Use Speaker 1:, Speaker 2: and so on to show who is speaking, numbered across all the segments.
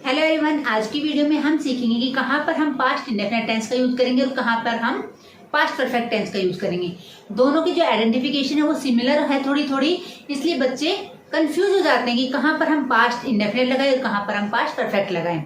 Speaker 1: Hello everyone, आज की video में हम सीखेंगे कि कहाँ पर हम पास्ट इंडेफिनिट टेंस का यूज करेंगे और कहाँ पर हम पास्ट परफेक्ट टेंस का यूज करेंगे। दोनों की जो आइडेंटिफिकेशन है वो सिमिलर है थोड़ी थोड़ी, इसलिए बच्चे कंफ्यूज हो जाते हैं कि कहाँ पर हम पास्ट इंडेफिनिट लगाएं और कहाँ पर हम पास्ट परफेक्ट लगाएं।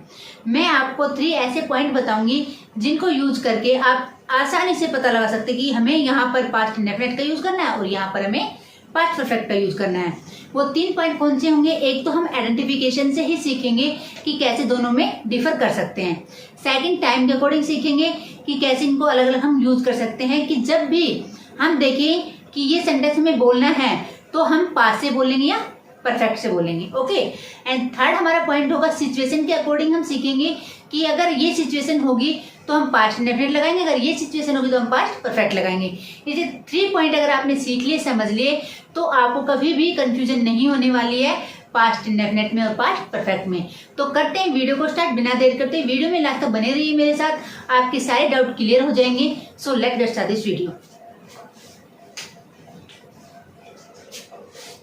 Speaker 1: मैं आपको 3 ऐसे पॉइंट बताऊंगी जिनको यूज करके आप आसानी से पता लगा सकते हैं कि हमें यहाँ पर पास्ट इंडेफिनिट का यूज करना है और यहाँ पर हमें पास्ट परफेक्ट का यूज करना है। वो 3 पॉइंट कौन से होंगे? एक तो हम आइडेंटिफिकेशन से ही सीखेंगे कि कैसे दोनों में डिफर कर सकते हैं। सेकंड, टाइम के अकॉर्डिंग सीखेंगे कि कैसे इनको अलग अलग हम यूज कर सकते हैं कि जब भी हम देखें कि ये सेंटेंस में बोलना है तो हम पास्ट से बोलेंगे या परफेक्ट से बोलेंगे। ओके। एंड थर्ड हमारा पॉइंट होगा सिचुएशन के अकॉर्डिंग हम सीखेंगे कि अगर ये सिचुएशन होगी तो हम पास्ट इंडेफिनिट लगाएंगे, अगर ये सिचुएशन होगी तो हम पास्ट परफेक्ट लगाएंगे। ये 3 पॉइंट अगर आपने सीख लिए, समझ लिए, तो आपको कभी भी कंफ्यूजन नहीं होने वाली है पास्ट इंडेफिनिट में और पास्ट परफेक्ट में। तो करते हैं वीडियो को स्टार्ट, बिना देर करते वीडियो में लास्ट तक बने रहिए मेरे साथ, आपके सारे डाउट क्लियर हो जाएंगे। So let's get start this video.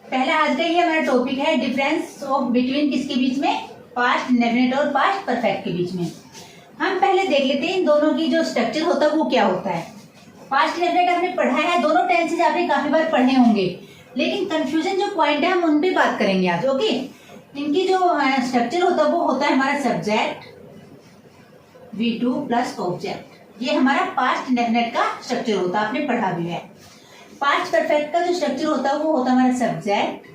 Speaker 1: पहला आज का ये हमारा टॉपिक है डिफरेंस ऑफ बिटवीन किसके बीच में? पास्ट इंडेफिनिट और पास्ट परफेक्ट के बीच में। हम पहले देख लेते हैं इन दोनों की जो स्ट्रक्चर होता है वो क्या होता है। पास्ट इंडेफिनिट आपने पढ़ा है, दोनों टेंसेज आपने काफी बार पढ़े होंगे, लेकिन कंफ्यूजन जो पॉइंट है हम उन पे बात करेंगे आज। ओके। इनकी जो स्ट्रक्चर होता है वो होता है हमारा सब्जेक्ट V2 प्लस ऑब्जेक्ट। ये हमारा पास्ट इंडेफिनिट का स्ट्रक्चर होता है, आपने पढ़ा भी है। पास्ट परफेक्ट का जो स्ट्रक्चर होता है वो होता है हमारा subject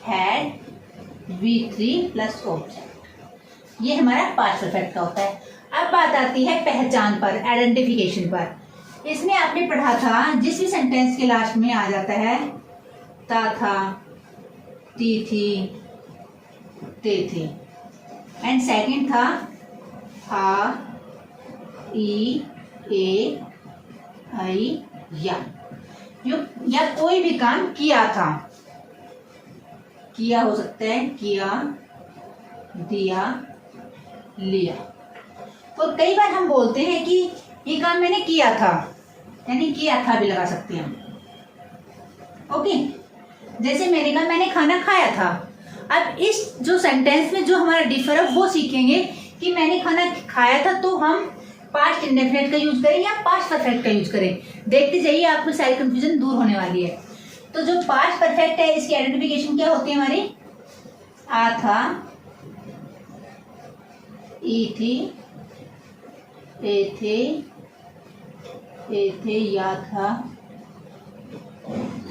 Speaker 1: had V3 plus object. ये हमारा पास्ट परफेक्ट का होता है। अब बात आती है पहचान पर, आइडेंटिफिकेशन पर। इसमें आपने पढ़ा था जिस भी सेंटेंस के लास्ट में आ जाता है ता था, ती थी, ते थे, एंड सेकंड था ई, ए, आई, या कोई भी काम किया था, किया हो सकता है, किया, दिया, लिया। तो कई बार हम बोलते हैं कि ये काम मैंने किया था, यानी किया था भी लगा सकते हैं हम। ओके। जैसे मैंने कहा मैंने खाना खाया था। अब इस जो सेंटेंस में जो हमारा डिफर है वो सीखेंगे कि मैंने खाना खाया था तो हम पास्ट इंडेफिनिट का यूज करें या पास्ट परफेक्ट का यूज करें। देखते जाइए, आपको सारी कंफ्यूजन दूर होने वाली है। तो जो पास्ट परफेक्ट है इसकी आइडेंटिफिकेशन क्या होती है हमारी? आ था, ई थी, ए थे, या था,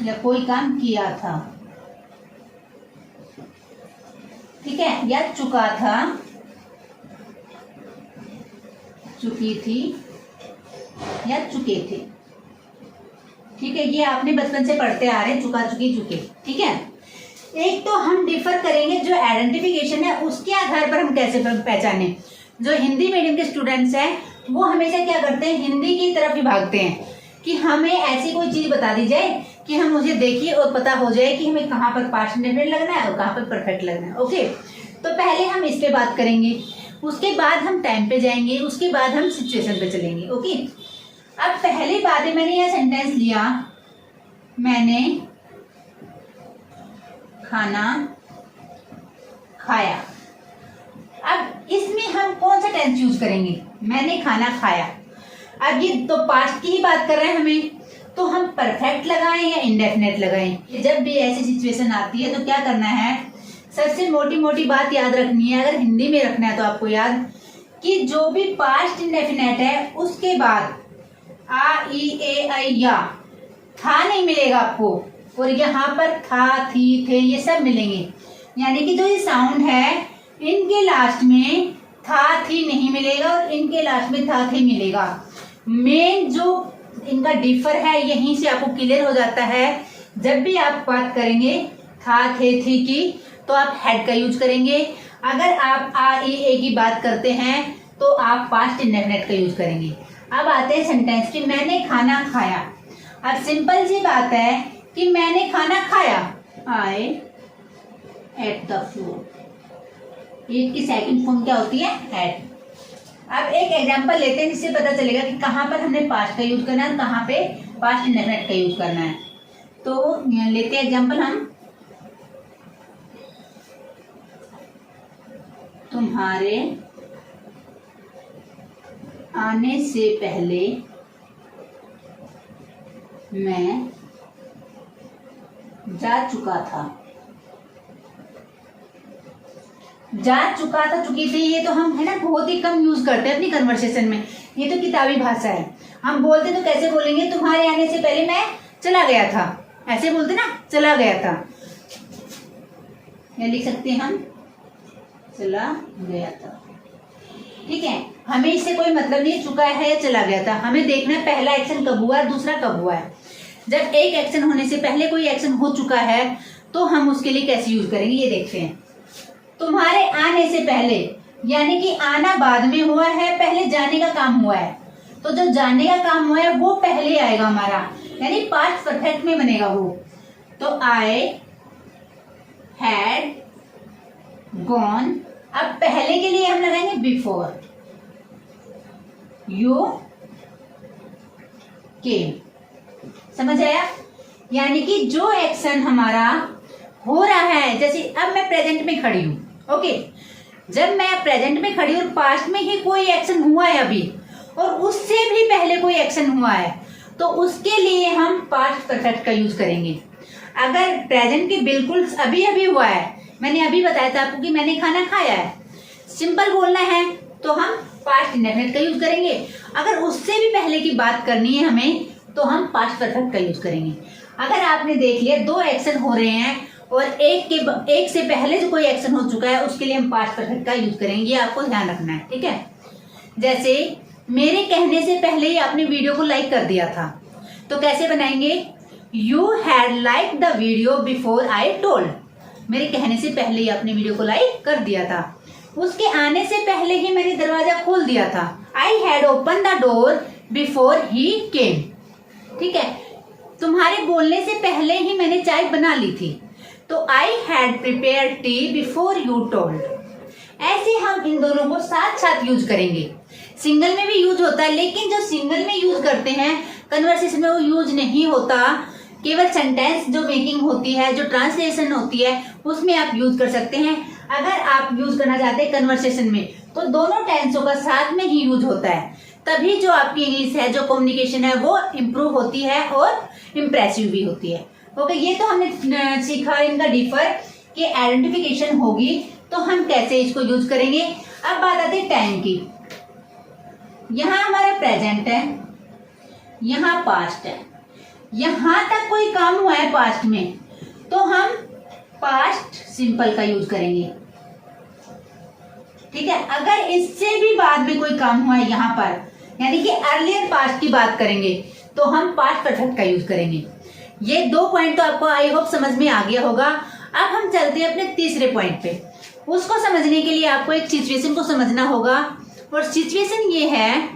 Speaker 1: या कोई काम किया था, ठीक है, या चुका था, चुकी थी, या चुके थे। ठीक है, ये आपने बचपन से पढ़ते आ रहे हैं, चुका, चुकी, चुके। ठीक है। एक तो हम डिफर करेंगे जो आइडेंटिफिकेशन है उसके आधार पर हम कैसे पहचाने। जो हिंदी मीडियम के स्टूडेंट्स हैं वो हमेशा क्या करते हैं, हिंदी की तरफ ही भागते हैं कि हमें ऐसी कोई चीज बता दी जाए कि हम मुझे देखिए और पता हो जाए कि हमें कहाँ पर पास्ट इंडेफिनिट लगना है और कहाँ पर परफेक्ट लगना है। ओके। तो पहले हम इस पे बात करेंगे, उसके बाद हम टाइम पे जाएंगे, उसके बाद हम सिचुएशन पे चलेंगे। ओके। अब पहली बात है, मैंने यह सेंटेंस लिया, मैंने खाना खाया। अब इसमें हम कौन सा टेंस यूज करेंगे? मैंने खाना खाया। अब ये तो पास्ट की ही बात कर रहे हैं हमें, तो हम परफेक्ट लगाएं या इंडेफिनिट लगाएं? जब भी ऐसी सिचुएशन आती है तो क्या करना है, सबसे मोटी मोटी बात याद रखनी है। अगर हिंदी में रखना है तो आपको याद कि जो भी पास्ट इंडेफिनिट है उसके बाद आ, ई, ए, आई, या था नहीं मिलेगा आपको, और यहाँ पर था, थी, थे, ये सब मिलेंगे। यानी कि जो ये साउंड है इनके लास्ट में था, थी नहीं मिलेगा और इनके लास्ट में था, थी मिलेगा। मेन जो इनका डिफर है यहीं से आपको क्लियर हो जाता है। जब भी आप बात करेंगे था, थे, थी की तो आप हैड का यूज करेंगे। अगर आप आ, ई, ए की बात करते हैं तो आप पास्ट इंडेफिनिट का यूज करेंगे। अब आते हैं सेंटेंस की, मैंने खाना खाया। अब सिंपल सी बात है कि मैंने खाना खाया, आई एट द फूड। ईट की सेकंड फॉर्म क्या होती है? एट। अब एक एग्जांपल लेते हैं जिससे पता चलेगा कि कहाँ पर हमने पास्ट का यूज करना है और कहाँ पे पास्ट इंडेफिनिट का यूज करना है। तो लेते हैं एग्जांपल हम, तुम्हारे आने से पहले मैं जा चुका था। चुकी थी, ये तो हम है ना बहुत ही कम यूज करते हैं अपनी कन्वर्सेशन में। ये तो किताबी भाषा है। हम बोलते तो कैसे बोलेंगे, तुम्हारे आने से पहले मैं चला गया था, ऐसे बोलते ना, चला गया था। या लिख सकते हैं हम चला गया था। ठीक है, हमें इससे कोई मतलब नहीं चुका है या चला गया था। हमें देखना है पहला एक्शन कब हुआ है, दूसरा कब हुआ है। जब एक एक्शन होने से पहले कोई एक्शन हो चुका है तो हम उसके लिए कैसे यूज करेंगे, ये देखते हैं। तुम्हारे आने से पहले यानी कि आना बाद में हुआ है, पहले जाने का काम हुआ है। तो जो जाने का काम हुआ है वो पहले आएगा हमारा, यानी पास्ट परफेक्ट में बनेगा वो। तो आई हैड गॉन, अब पहले के लिए हम लगाएंगे बिफोर यू केम। समझ आया? यानी कि जो एक्शन हमारा हो रहा है, जैसे अब मैं प्रेजेंट में खड़ी हूं, ओके, जब मैं प्रेजेंट में खड़ी हूं और पास्ट में ही कोई एक्शन हुआ है अभी, और उससे भी पहले कोई एक्शन हुआ है, तो उसके लिए हम पास्ट परफेक्ट का यूज करेंगे। अगर प्रेजेंट के बिल्कुल अभी अभी हुआ है, मैंने अभी बताया था आपको कि मैंने खाना खाया है, सिंपल बोलना है तो हम पास्ट इंडेफिनिट का यूज करेंगे। अगर उससे भी पहले की बात करनी है हमें तो हम पास्ट परफेक्ट का यूज करेंगे। अगर आपने देख लिया दो एक्शन हो रहे हैं और एक से पहले जो कोई एक्शन हो चुका है उसके लिए हम पास्ट परफेक्ट का यूज करेंगे, ये आपको ध्यान रखना है। ठीक है, जैसे मेरे कहने से पहले ही आपने वीडियो को लाइक कर दिया था, तो कैसे बनाएंगे, you had like the video before I told. मेरे कहने से पहले ही आपने वीडियो को लाइक कर दिया था। उसके आने से पहले ही मैंने दरवाजा खोल दिया था, I had open the door before he came. ठीक है, तुम्हारे बोलने से पहले ही मैंने चाय बना ली थी, तो I had prepare tea before you told. ऐसे हम इन दोनों को साथ साथ यूज करेंगे। सिंगल में भी यूज होता है, लेकिन जो सिंगल में यूज करते हैं कन्वर्सेशन में वो यूज नहीं होता। केवल सेंटेंस जो मेकिंग होती है, जो ट्रांसलेशन होती है, उसमें आप यूज कर सकते हैं। अगर आप यूज करना चाहते हैं कन्वर्सेशन में तो दोनों टेंसों का साथ में ही यूज होता है, तभी जो आपकी इंग्लिश है, जो कम्युनिकेशन है, वो इम्प्रूव होती है और इम्प्रेसिव भी होती है। ओके, ये तो हमने सीखा इनका डिफर कि आइडेंटिफिकेशन होगी तो हम कैसे इसको यूज करेंगे। अब बात आती है टाइम की। यहाँ हमारा प्रेजेंट है, यहाँ पास्ट है, यहाँ तक कोई काम हुआ है पास्ट में तो हम पास्ट सिंपल का यूज करेंगे। ठीक है, अगर इससे भी बाद में कोई काम हुआ है यहाँ पर, यानी कि अर्लियर पास्ट की बात करेंगे, तो हम पास्ट परफेक्ट का यूज करेंगे। ये दो पॉइंट तो आपको आई होप समझ में आ गया होगा। अब हम चलते हैं अपने तीसरे पॉइंट पे। उसको समझने के लिए आपको एक सिचुएशन को समझना होगा, और सिचुएशन ये है,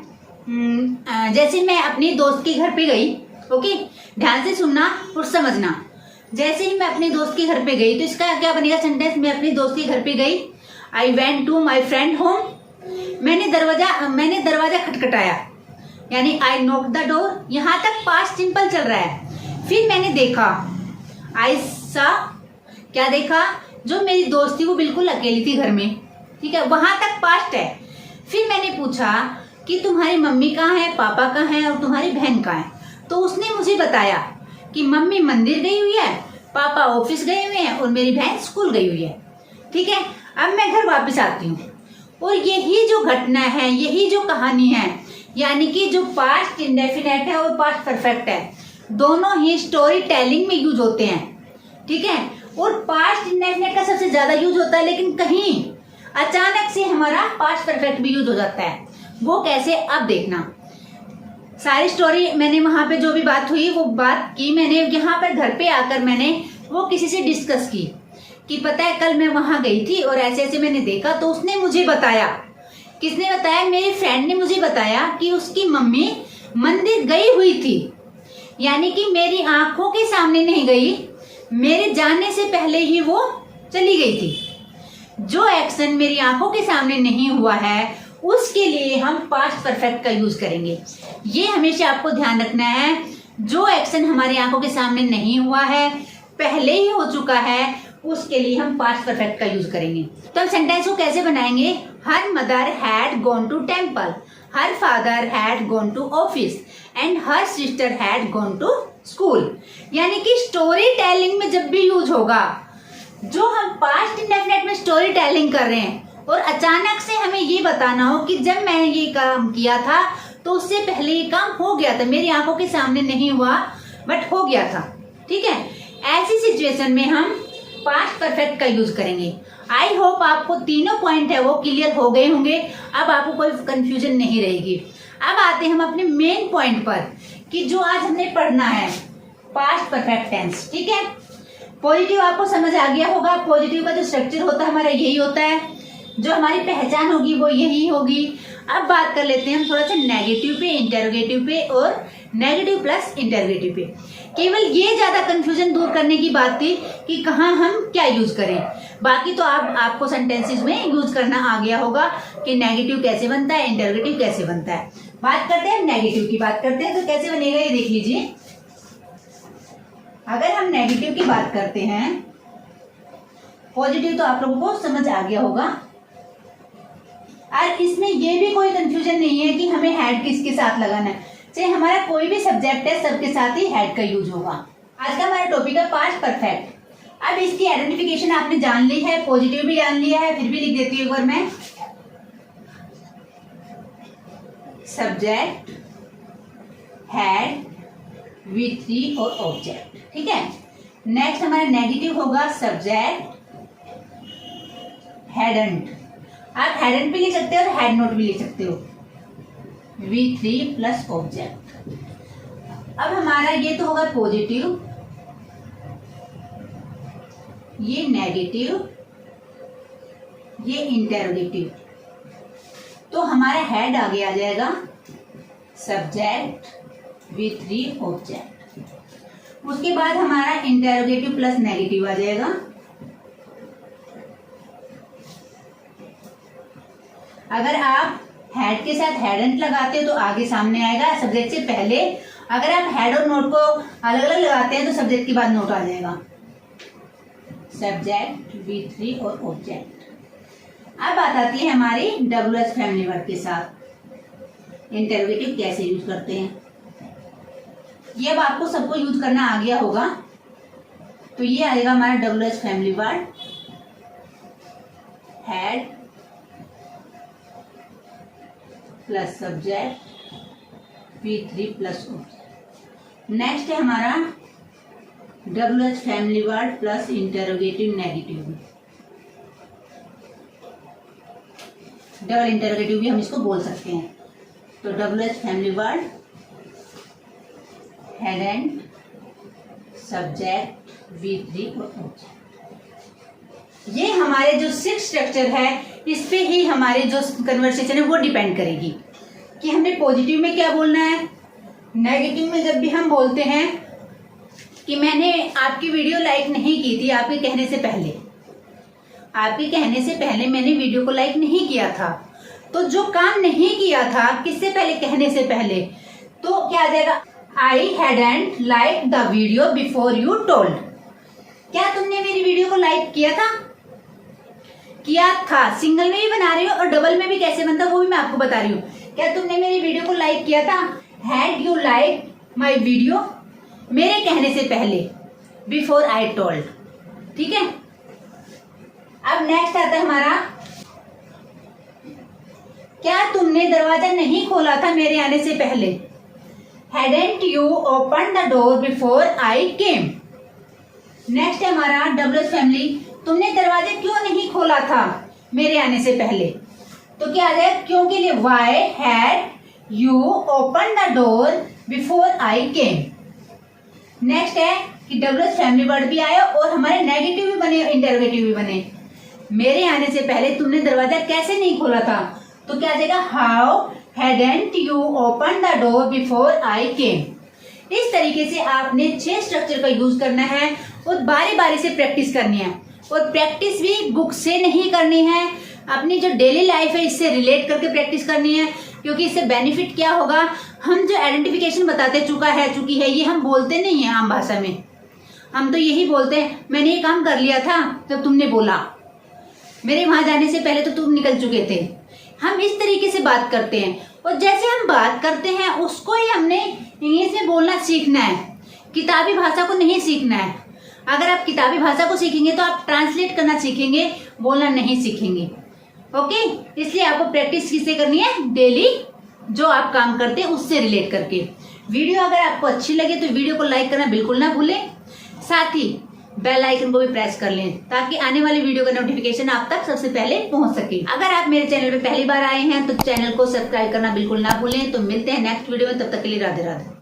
Speaker 1: जैसे मैं अपनी दोस्त के घर पे गई। ओके, ध्यान से सुनना और समझना। जैसे ही मैं अपने दोस्त के घर पे गई, तो इसका क्या बनेगा सेंटेंस, मैं अपनी दोस्त के घर पे गई। I went to my friend home. मैंने दरवाजा खटखटाया, यानी आई नॉक द डोर। यहाँ तक पास्ट सिंपल चल रहा है। फिर मैंने देखा, आई सा, क्या देखा, जो मेरी दोस्त थी वो बिल्कुल अकेली थी घर में। ठीक है, वहां तक पास्ट है। फिर मैंने पूछा कि तुम्हारी मम्मी कहाँ है, पापा कहाँ है और तुम्हारी बहन कहाँ है। तो उसने मुझे बताया कि मम्मी मंदिर गई हुई है, पापा ऑफिस गए हुए हैं और मेरी बहन स्कूल गई हुई है। ठीक है, अब मैं घर वापस आती हूँ और यही जो घटना है, यही जो कहानी है, यानी कि जो पास्ट इंडेफिनेट है और पास्ट परफेक्ट है, दोनों ही स्टोरी टेलिंग में यूज होते हैं। ठीक है, और पास्ट इंडेफिनेट का सबसे ज्यादा यूज होता है, लेकिन कहीं अचानक से हमारा पास्ट परफेक्ट भी यूज हो जाता है। वो कैसे, अब देखना। सारी स्टोरी मैंने वहां पे जो भी बात हुई वो बात की मैंने यहाँ पर घर पे आकर मैंने वो किसी से डिस्कस की कि पता है कल मैं वहां गई थी और ऐसे ऐसे मैंने देखा। तो उसने मुझे बताया, किसने बताया, मेरी फ्रेंड ने मुझे बताया कि उसकी मम्मी मंदिर गई हुई थी, यानी कि मेरी आंखों के सामने नहीं गई, मेरे जाने से पहले ही वो चली गई थी। जो एक्शन मेरी आंखों के सामने नहीं हुआ है उसके लिए हम पास्ट परफेक्ट का यूज करेंगे। ये हमेशा आपको ध्यान रखना है। जो एक्शन हमारी आंखों के सामने नहीं हुआ है, पहले ही हो चुका है, उसके लिए हम पास्ट परफेक्ट का यूज करेंगे। तो हम सेंटेंस को कैसे बनाएंगे? Her mother had gone to temple, her father had gone to office and her sister had gone to school. यानी कि स्टोरी टेलिंग में जब भी यूज होगा, जो हम पास्ट इंडेफिनिट में स्टोरी टेलिंग कर रहे हैं और अचानक से हमें ये बताना हो कि जब मैंने ये काम किया था तो उससे पहले ये काम हो गया था, मेरी आंखों के सामने नहीं हुआ बट हो गया था, ठीक है। ऐसी सिचुएशन में हम पास्ट परफेक्ट का यूज करेंगे। आई होप आपको तीनों पॉइंट है वो क्लियर हो गए होंगे, अब आपको कोई कंफ्यूजन नहीं रहेगी। अब आते हैं हम अपने मेन पॉइंट पर कि जो आज हमने पढ़ना है पास्ट परफेक्ट टेंस, ठीक है। पॉजिटिव आपको समझ आ गया होगा। पॉजिटिव का जो स्ट्रक्चर होता है हमारा यही होता है, जो हमारी पहचान होगी वो यही होगी। अब बात कर लेते हैं हम थोड़ा सा नेगेटिव पे, इंटरोगेटिव पे और नेगेटिव प्लस इंटरोगेटिव पे। केवल ये ज्यादा कंफ्यूजन दूर करने की बात थी कि कहाँ हम क्या यूज करें। बाकी तो आपको सेंटेंसेस में यूज करना आ गया होगा कि नेगेटिव कैसे बनता है, इंटरोगेटिव कैसे बनता है। बात करते हैं नेगेटिव की, बात करते हैं तो कैसे बनेगा ये देख लीजिए। अगर हम नेगेटिव की बात करते हैं, पॉजिटिव तो आप लोगों को समझ आ गया होगा, और इसमें ये भी कोई कंफ्यूजन नहीं है कि हमें हैड किसके साथ लगाना है। चाहे हमारा कोई भी सब्जेक्ट है सबके साथ ही हैड का यूज होगा। आज का हमारा टॉपिक है पास्ट परफेक्ट। अब इसकी आइडेंटिफिकेशन आपने जान ली है, पॉजिटिव भी जान लिया है, फिर भी लिख देती हूँ एक बार मैं। सब्जेक्ट, हैड, V3 और ऑब्जेक्ट, ठीक है। नेक्स्ट हमारा नेगेटिव होगा सब्जेक्ट, हैडंट। आप हैडंट भी लिख सकते हो और हैड नॉट भी लिख सकते हो, V3 प्लस ऑब्जेक्ट। अब हमारा ये तो होगा पॉजिटिव, ये नेगेटिव, ये इंटरोगेटिव। तो हमारा हेड आगे आ जाएगा सब्जेक्ट, V3 ऑब्जेक्ट। उसके बाद हमारा इंटरोगेटिव प्लस नेगेटिव आ जाएगा। अगर आप हेड के साथ हेडंट लगाते हो तो आगे सामने आएगा सब्जेक्ट से पहले। अगर आप हेड और नोट को अलग अलग लगाते हैं तो सब्जेक्ट के बाद नोट आ जाएगा। सब्जेक्ट, V3 और ऑब्जेक्ट। अब बात आती है हमारी WH फैमिली वर्ड के साथ इंटरोगेटिव कैसे यूज करते हैं। ये अब आपको सबको यूज करना आ गया होगा। तो ये आएगा हमारा WH family word, had plus subject, V3 plus object. Next है हमारा WH family word plus interrogative negative, double interrogative भी हम इसको बोल सकते हैं। तो WH family word, hadn't, subject, V3 और ऑब्जेक्ट। ये हमारे जो 6 स्ट्रक्चर है इस पे ही हमारे जो कन्वर्सेशन है वो डिपेंड करेगी कि हमें पॉजिटिव में क्या बोलना है। नेगेटिव में जब भी हम बोलते हैं कि मैंने आपकी वीडियो लाइक नहीं की थी, आपके कहने से पहले मैंने वीडियो को लाइक नहीं किया था, तो जो काम नहीं किया था किससे पहले, कहने से पहले, तो क्या आ जाएगा, I hadn't like the video before you told. क्या तुमने मेरी वीडियो को लाइक किया था? किया था। सिंगल में भी बना रही हूँ और डबल में भी कैसे बनता है वो भी मैं आपको बता रही हूँ। क्या तुमने मेरी वीडियो को लाइक किया था? Had you like my video, मेरे कहने से पहले, बिफोर आई टोल्ड, ठीक है। अब नेक्स्ट आता है हमारा, क्या तुमने दरवाजा नहीं खोला था मेरे आने से पहले? Hadn't you open the door before I came. Next है हमारा WH फैमिली, तुमने दरवाजा क्यों नहीं खोला था मेरे आने से पहले? तो क्या आ जाए, क्यों के लिए why had you open the door before I came. Next है कि WH फैमिली वर्ड भी आया और हमारे नेगेटिव भी बने, इंटरोगेटिव भी बने। मेरे आने से पहले तुमने दरवाजा कैसे नहीं खोला था? तो क्या आ जाएगा, how hadn't you open the door before I came. इस तरीके से आपने 6 स्ट्रक्चर का यूज करना है और बारी बारी से प्रैक्टिस करनी है। और प्रैक्टिस भी बुक से नहीं करनी है, अपनी जो डेली लाइफ है इससे रिलेट करके प्रैक्टिस करनी है। क्योंकि इससे बेनिफिट क्या होगा, हम जो आइडेंटिफिकेशन बताते चुकी है ये हम बोलते नहीं है आम भाषा में, हम तो यही बोलते हैं, मैंने ये काम कर लिया था जब तुमने बोला, मेरे वहां जाने से पहले तो तुम निकल चुके थे। हम इस तरीके से बात करते हैं, और जैसे हम बात करते हैं उसको ही हमने इंग्लिश में बोलना सीखना है, किताबी भाषा को नहीं सीखना है। अगर आप किताबी भाषा को सीखेंगे तो आप ट्रांसलेट करना सीखेंगे, बोलना नहीं सीखेंगे। ओके, इसलिए आपको प्रैक्टिस किससे करनी है? डेली जो आप काम करते हैं उससे रिलेट करके। वीडियो अगर आपको अच्छी लगे तो वीडियो को लाइक करना बिल्कुल ना भूलें, साथ ही बेल आइकन को भी प्रेस कर लें ताकि आने वाली वीडियो का नोटिफिकेशन आप तक सबसे पहले पहुंच सके। अगर आप मेरे चैनल पे पहली बार आए हैं तो चैनल को सब्सक्राइब करना बिल्कुल ना भूलें। तो मिलते हैं नेक्स्ट वीडियो में, तब तक के लिए राधे राधे।